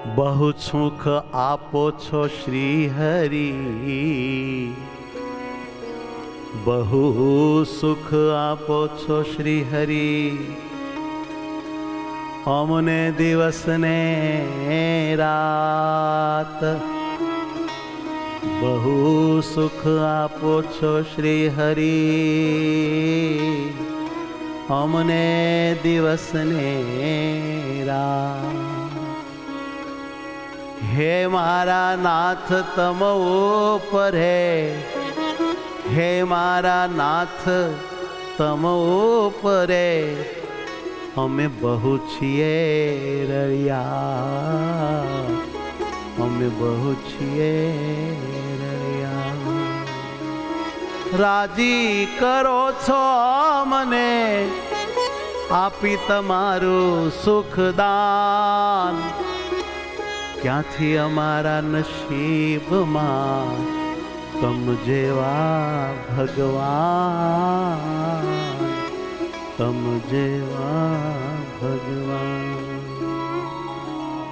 बहु सुख आपो छो श्री हरि, बहु सुख आपो छो श्री हरि। अमने दिवस ने रात बहु सुख आपो छो श्री हरि। अमने दिवस ने रात। हे मारा नाथ तम ऊपर है, हे मारा नाथ तम ऊपर है। हमें बहु छिए रड़िया, हमें बहु छिए रड़िया। राजी करो छो मने आपी तमारू सुखदान। क्यांथी अमारा नसीब मां तम जेवा भगवान, तम जेवा भगवान।